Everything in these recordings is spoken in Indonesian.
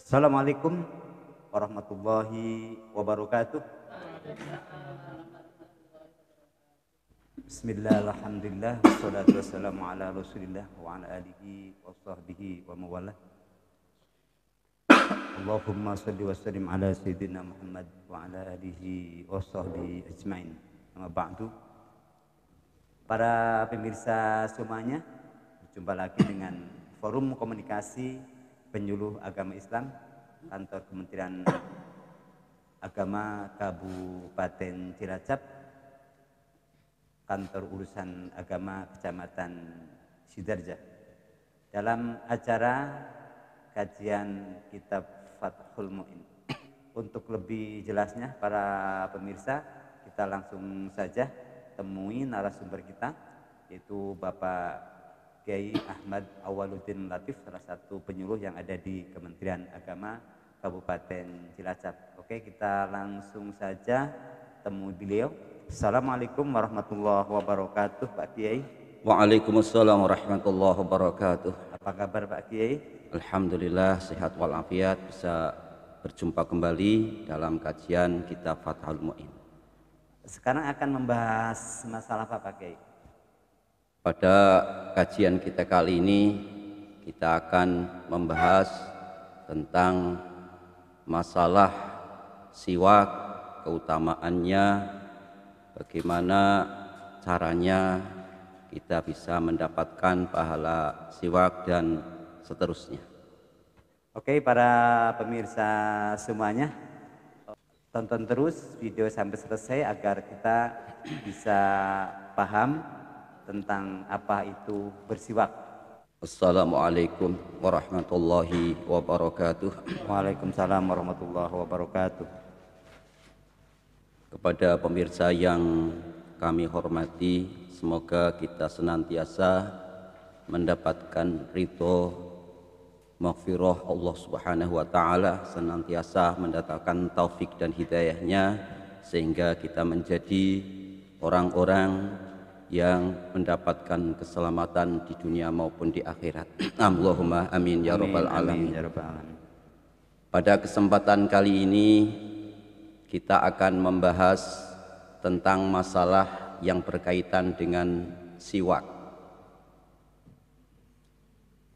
Assalamualaikum warahmatullahi wabarakatuh. Bismillah, alhamdulillah, wassalatu wassalamu ala rasulillah wa ala alihi wa sahbihi wa mawalah. Allahumma salli wa sallim ala sayyidina Muhammad wa ala alihi wa sahbihi ajma'in. Amma ba'du. Para pemirsa semuanya, berjumpa lagi dengan Forum Komunikasi Penyuluh Agama Islam Kantor Kementerian Agama Kabupaten Cilacap, Kantor Urusan Agama Kecamatan Sidarja, dalam acara kajian kitab Fathul Mu'in. Untuk lebih jelasnya para pemirsa, kita langsung saja temui narasumber kita, yaitu Bapak Kiai Ahmad Awaluddin Latif, salah satu penyuluh yang ada di Kementerian Agama Kabupaten Cilacap. Oke, kita langsung saja temui beliau. Assalamualaikum warahmatullahi wabarakatuh, Pak Kiai. Waalaikumsalam warahmatullahi wabarakatuh. Apa kabar Pak Kiai? Alhamdulillah sehat walafiat, bisa berjumpa kembali dalam kajian kitab Fathul Mu'in. Sekarang akan membahas masalah apa Pak Kiai? Pada kajian kita kali ini kita akan membahas tentang masalah siwak, keutamaannya, bagaimana caranya kita bisa mendapatkan pahala siwak dan seterusnya. Oke, para pemirsa semuanya, tonton terus video sampai selesai agar kita bisa paham tentang apa itu bersiwak. Assalamualaikum warahmatullahi wabarakatuh. Waalaikumsalam warahmatullahi wabarakatuh. Kepada pemirsa yang kami hormati, semoga kita senantiasa mendapatkan ridho maghfirah Allah Subhanahu wa taala, senantiasa mendatangkan taufik dan hidayahnya sehingga kita menjadi orang-orang yang mendapatkan keselamatan di dunia maupun di akhirat. Allahumma amin ya rabbal alamin. Pada kesempatan kali ini kita akan membahas tentang masalah yang berkaitan dengan siwak.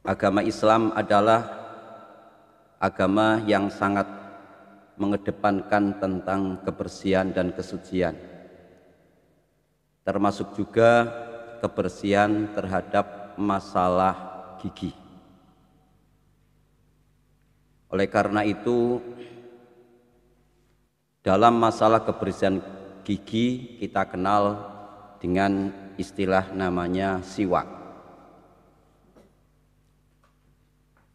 Agama Islam adalah agama yang sangat mengedepankan tentang kebersihan dan kesucian, termasuk juga kebersihan terhadap masalah gigi. Oleh karena itu, dalam masalah kebersihan gigi kita kenal dengan istilah namanya siwak.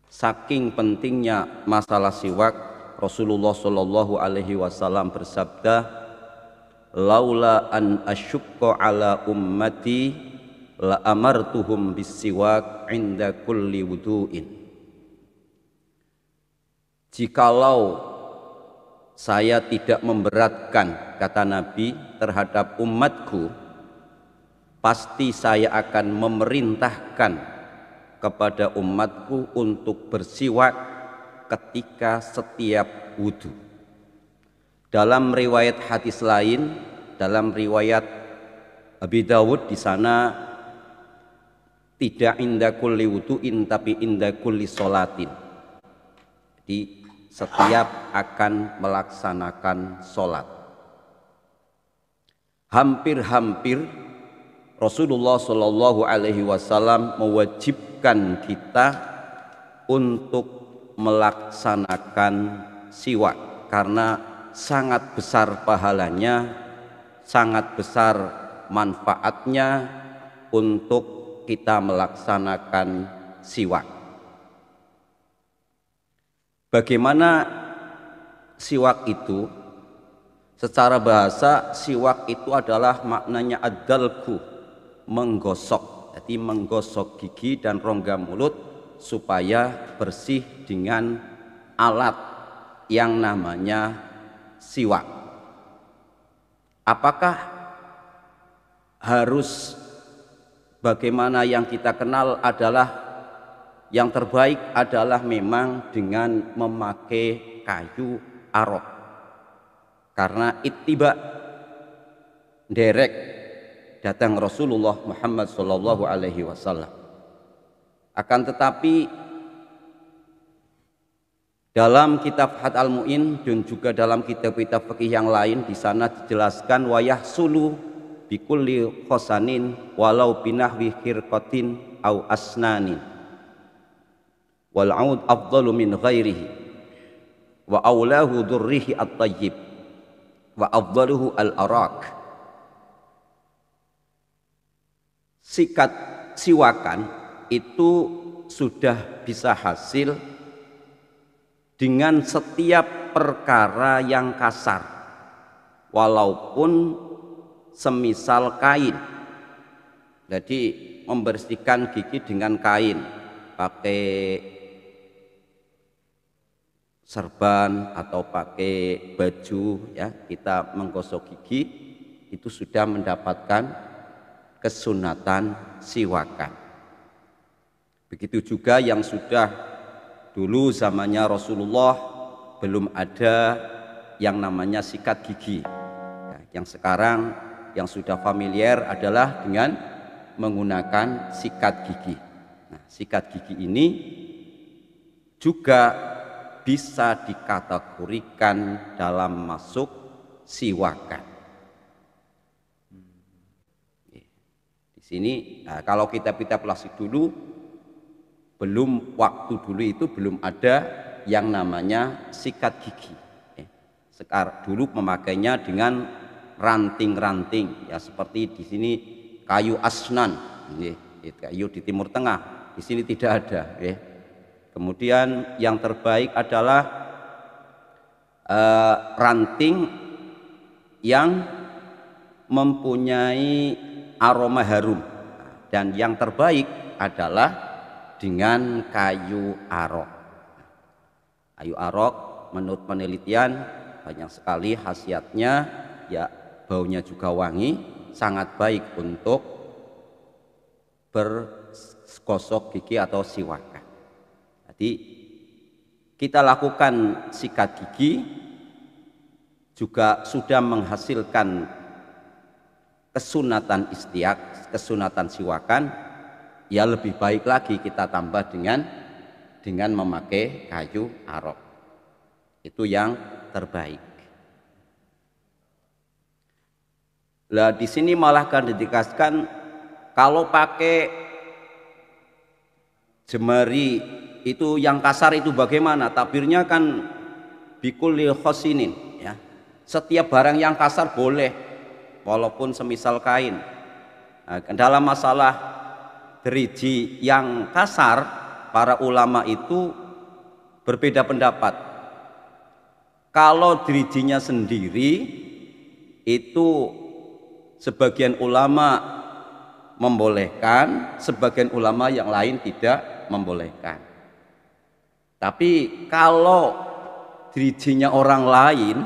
Saking pentingnya masalah siwak, Rasulullah Shallallahu Alaihi Wasallam bersabda, laula an asyukka ala ummati la amartuhum bisiwak inda kulli wudu'in. Jikalau saya tidak memberatkan, kata Nabi, terhadap umatku, pasti saya akan memerintahkan kepada umatku untuk bersiwak ketika setiap wudu. Dalam riwayat hadis lain, dalam riwayat Abi Dawud, di sana tidak inda kulli wudu'in tapi inda kulli sholatin. Jadi setiap akan melaksanakan sholat. Hampir-hampir Rasulullah Shallallahu Alaihi Wasallam mewajibkan kita untuk melaksanakan siwak karena sangat besar pahalanya, sangat besar manfaatnya untuk kita melaksanakan siwak. Bagaimana siwak itu? Secara bahasa, siwak itu adalah maknanya ad-dalku, menggosok. Jadi menggosok gigi dan rongga mulut supaya bersih dengan alat yang namanya siwak. Apakah harus bagaimana yang kita kenal adalah yang terbaik adalah memang dengan memakai kayu arok, karena ittiba, derek datang Rasulullah Muhammad Shallallahu Alaihi Wasallam. Akan tetapi dalam kitab Fath al-Mu'in dan juga dalam kitab-kitab fikih yang lain, di sana dijelaskan wa yahsulu bikulli khosanin walau binahwi khirqatin au asnanin wal aud afdalu min ghairihi wa aulahu durrihi at-tayyib wa afdaluhu al-arak. Sikat siwakan itu sudah bisa hasil dengan setiap perkara yang kasar, walaupun semisal kain. Jadi membersihkan gigi dengan kain, pakai serban atau pakai baju, ya, kita menggosok gigi itu sudah mendapatkan kesunatan siwakan. Begitu juga yang sudah dulu zamannya Rasulullah belum ada yang namanya sikat gigi. Yang sekarang yang sudah familiar adalah dengan menggunakan sikat gigi. Nah, sikat gigi ini juga bisa dikategorikan dalam masuk siwakan. Di sini, nah, kalau kita plastik dulu, waktu dulu itu belum ada yang namanya sikat gigi. Sekarang dulu memakainya dengan ranting-ranting, ya, seperti di sini kayu asnan, kayu di Timur Tengah. Di sini tidak ada. Kemudian yang terbaik adalah ranting yang mempunyai aroma harum, dan yang terbaik adalah dengan kayu arok. Kayu arok menurut penelitian banyak sekali khasiatnya, ya, baunya juga wangi, sangat baik untuk bergosok gigi atau siwakan. Jadi kita lakukan sikat gigi juga sudah menghasilkan kesunatan istiak, kesunatan siwakan. Ya, lebih baik lagi kita tambah dengan memakai kayu arok. Itu yang terbaik. Lah di sini malah kan ditegaskan kalau pakai jemari itu yang kasar itu bagaimana? Tabirnya kan bikulli khosinin, ya. Setiap barang yang kasar boleh, walaupun semisal kain. Nah, dalam masalah driji yang kasar, para ulama itu berbeda pendapat. Kalau drijinya sendiri itu sebagian ulama membolehkan, sebagian ulama yang lain tidak membolehkan. Tapi kalau drijinya orang lain,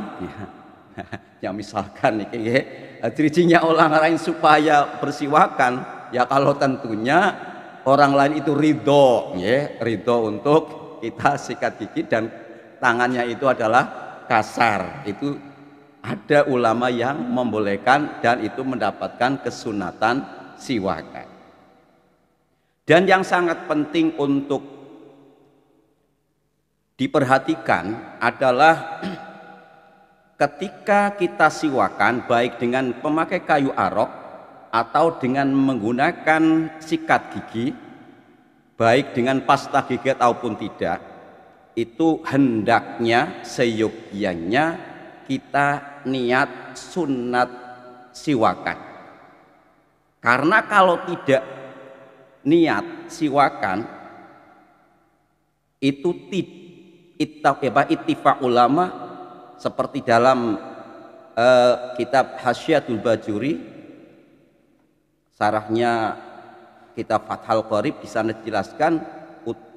ya misalkan drijinya orang lain supaya bersiwakan, ya kalau tentunya orang lain itu ridho, ya, ridho untuk kita sikat gigi dan tangannya itu adalah kasar, itu ada ulama yang membolehkan dan itu mendapatkan kesunatan siwakan. Dan yang sangat penting untuk diperhatikan adalah ketika kita siwakan, baik dengan memakai kayu arok atau dengan menggunakan sikat gigi, baik dengan pasta gigi ataupun tidak, itu hendaknya seyogyanya kita niat sunat siwakan. Karena kalau tidak niat siwakan, itu ittifaq ulama seperti dalam kitab Hasyiatul Bajuri, sarahnya kitab Fathul Qorib, di sana dijelaskan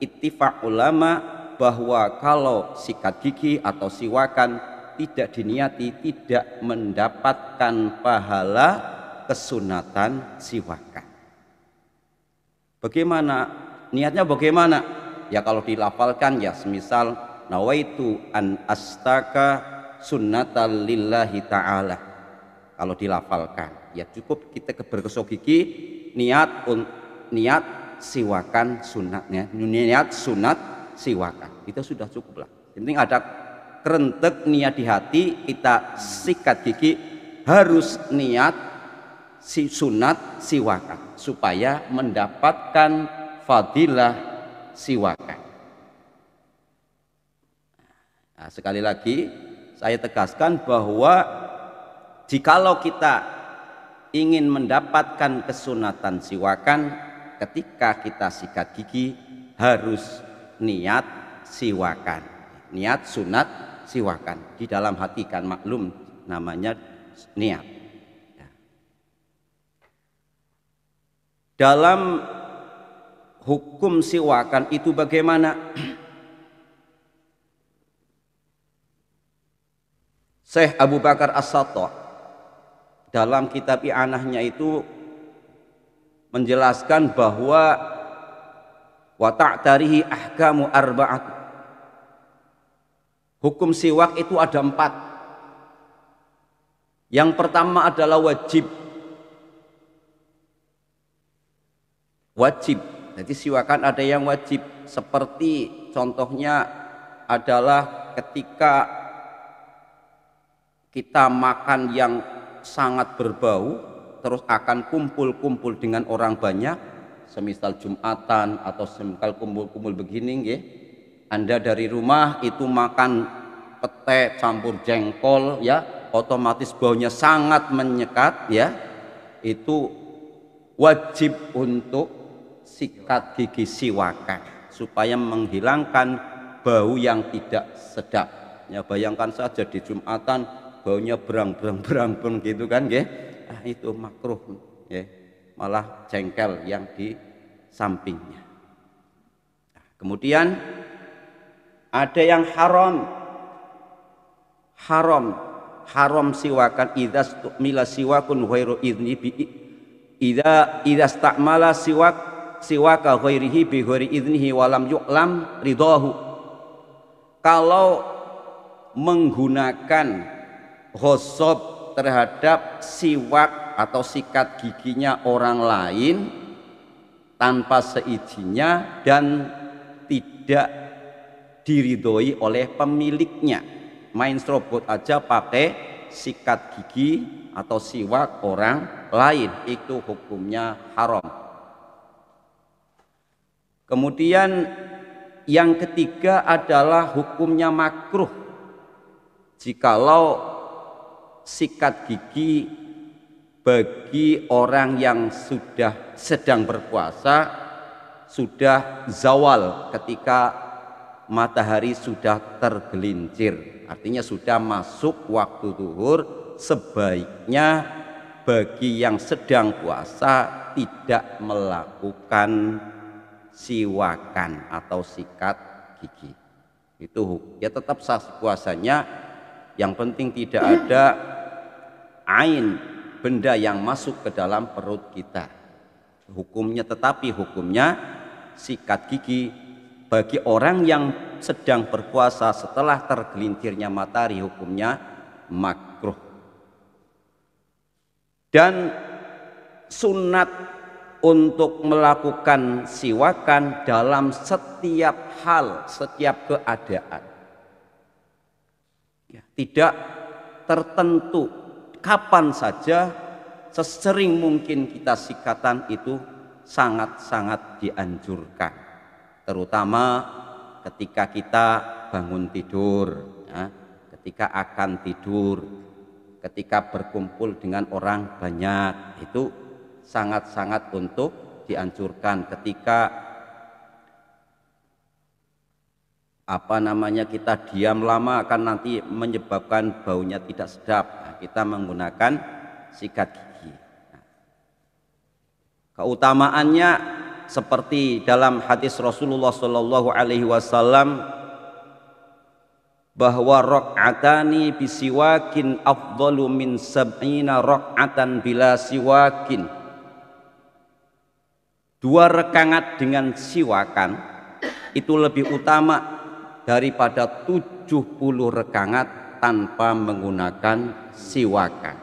ittifaq ulama bahwa kalau sikat gigi atau siwakan tidak diniati tidak mendapatkan pahala kesunatan siwakan. Bagaimana niatnya? Bagaimana? ya kalau dilafalkan ya semisal nawaitu an astaka sunnatal lillahi ta'ala. Kalau dilafalkan ya cukup kita bergosok gigi niat siwakan sunatnya, niat sunat siwakan, itu sudah cukup lah. Yang penting ada kerentek niat di hati, kita sikat gigi harus niat sunat siwakan supaya mendapatkan fadilah siwakan. Nah, sekali lagi saya tegaskan bahwa jikalau kita ingin mendapatkan kesunatan siwakan, ketika kita sikat gigi harus niat siwakan, niat sunat siwakan di dalam hati, kan maklum namanya niat. Dalam hukum siwakan itu bagaimana? Syekh Abu Bakar As-Sattah dalam kitab I'anahnya itu menjelaskan bahwa wa ta'tarihi ahkamu arba'at. Hukum siwak itu ada 4. Yang pertama adalah wajib. Wajib. Jadi siwakan ada yang wajib, seperti contohnya adalah ketika kita makan yang sangat berbau, terus akan kumpul-kumpul dengan orang banyak, semisal Jumatan atau semisal kumpul-kumpul begini, ya. Anda dari rumah itu makan pete campur jengkol, ya, otomatis baunya sangat menyekat, ya. Itu wajib untuk sikat gigi siwakan supaya menghilangkan bau yang tidak sedap. Ya, bayangkan saja di Jumatan baunya berang gitu kan, ya. Itu makruh, ya. Malah jengkel yang di sampingnya. Kemudian ada yang haram siwakan idza stumila siwakun ghairu idzni bi idza stamala siwaka ghairihi bi ghairi idnihi walam yu'lam ridahu. Kalau menggunakan ghosab terhadap siwak atau sikat giginya orang lain tanpa seizinnya dan tidak diridhoi oleh pemiliknya, main serobot aja pakai sikat gigi atau siwak orang lain, itu hukumnya haram. Kemudian yang ketiga adalah hukumnya makruh jikalau sikat gigi bagi orang yang sudah sedang berpuasa, sudah zawal ketika matahari sudah tergelincir, artinya sudah masuk waktu zuhur, sebaiknya bagi yang sedang puasa tidak melakukan siwakan atau sikat gigi. Itu ya tetap sah puasanya, yang penting tidak ada ain, benda yang masuk ke dalam perut kita. Hukumnya, tetapi hukumnya sikat gigi bagi orang yang sedang berpuasa setelah tergelincirnya matahari hukumnya makruh. Dan sunat untuk melakukan siwakan dalam setiap hal, setiap keadaan, ya, tidak tertentu, kapan saja, sesering mungkin kita sikatan itu sangat-sangat dianjurkan, terutama ketika kita bangun tidur, ya, ketika akan tidur, ketika berkumpul dengan orang banyak, itu sangat-sangat untuk dianjurkan. Ketika kita diam lama akan nanti menyebabkan baunya tidak sedap. Nah, kita menggunakan sikat gigi. Nah, keutamaannya seperti dalam hadis Rasulullah Shallallahu Alaihi Wasallam bahwa rakaatani bisiwakin afdalu min sab'ina rakaatan bila siwakin. 2 rakaat dengan siwakan itu lebih utama daripada 70 rakaat tanpa menggunakan siwakan.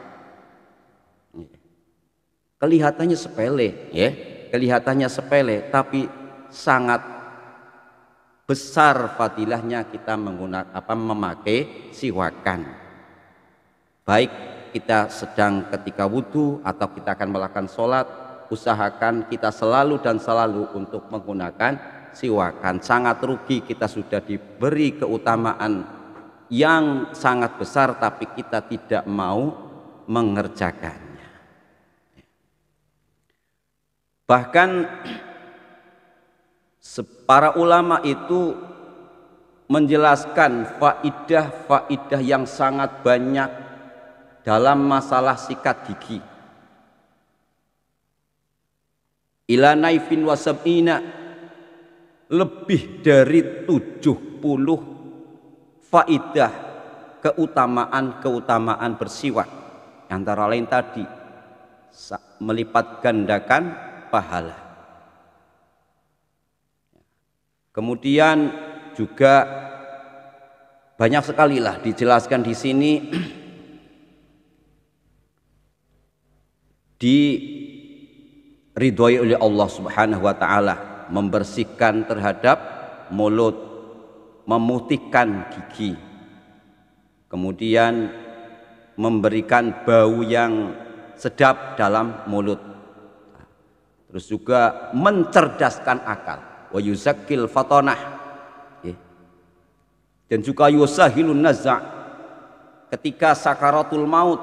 Kelihatannya sepele, ya, kelihatannya sepele, tapi sangat besar fadilahnya kita memakai siwakan. Baik kita sedang ketika wudhu atau kita akan melakukan sholat, usahakan kita selalu dan selalu untuk menggunakan siwakan. Sangat rugi kita sudah diberi keutamaan yang sangat besar tapi kita tidak mau mengerjakannya. Bahkan para ulama itu menjelaskan faidah-faidah yang sangat banyak dalam masalah sikat gigi. Ila naifin wasab'ina, lebih dari 70 faidah keutamaan bersiwak. Antara lain tadi melipat gandakan pahala. Kemudian juga banyak sekali lah dijelaskan di sini diridhoi oleh Allah Subhanahu wa taala, membersihkan terhadap mulut, memutihkan gigi, kemudian memberikan bau yang sedap dalam mulut, terus juga mencerdaskan akal, wa yuzakkil fatonah, dan juga yusahilun naz'a ketika sakaratul maut.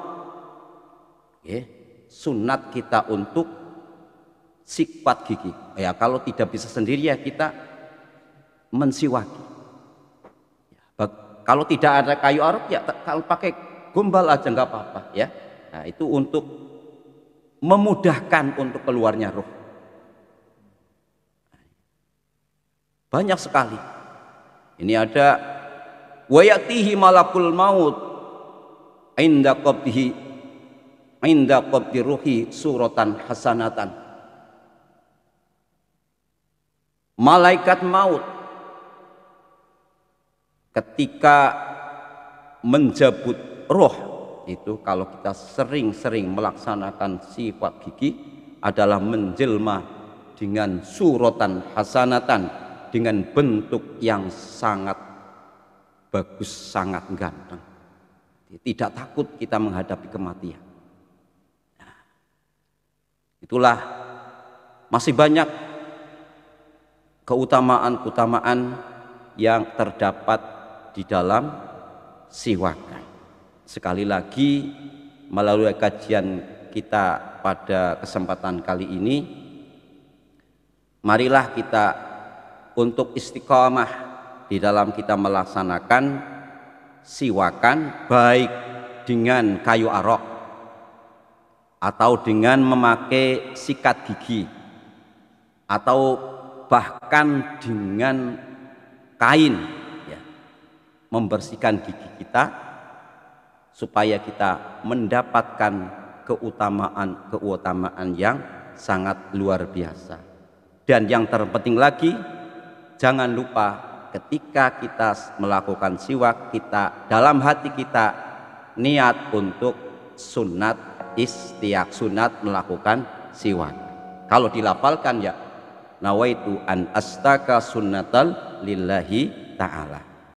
Sunat kita untuk sikat gigi. Ya, kalau tidak bisa sendiri ya kita mensiwaki. Kalau tidak ada kayu aruk ya kalau pakai gombal aja nggak apa-apa ya. Nah, itu untuk memudahkan untuk keluarnya roh. Banyak sekali. Ini ada wa yatihi malakul maut inda qabdi ruhi suratan hasanatan. Malaikat maut ketika menjabut roh itu, kalau kita sering-sering melaksanakan sikat gigi, adalah menjelma dengan suratan hasanatan, dengan bentuk yang sangat bagus, sangat ganteng. Tidak takut kita menghadapi kematian. Itulah masih banyak keutamaan-keutamaan yang terdapat di dalam siwakan. Sekali lagi, melalui kajian kita pada kesempatan kali ini, marilah kita untuk istiqamah di dalam kita melaksanakan siwakan, baik dengan kayu arok atau dengan memakai sikat gigi atau bahkan dengan kain, ya, membersihkan gigi kita supaya kita mendapatkan keutamaan yang sangat luar biasa. Dan yang terpenting lagi, jangan lupa ketika kita melakukan siwak, kita dalam hati kita niat untuk sunat sunat melakukan siwak. Kalau dilafalkan ya nawaitu an astaka sunnatal lillahi ta'ala.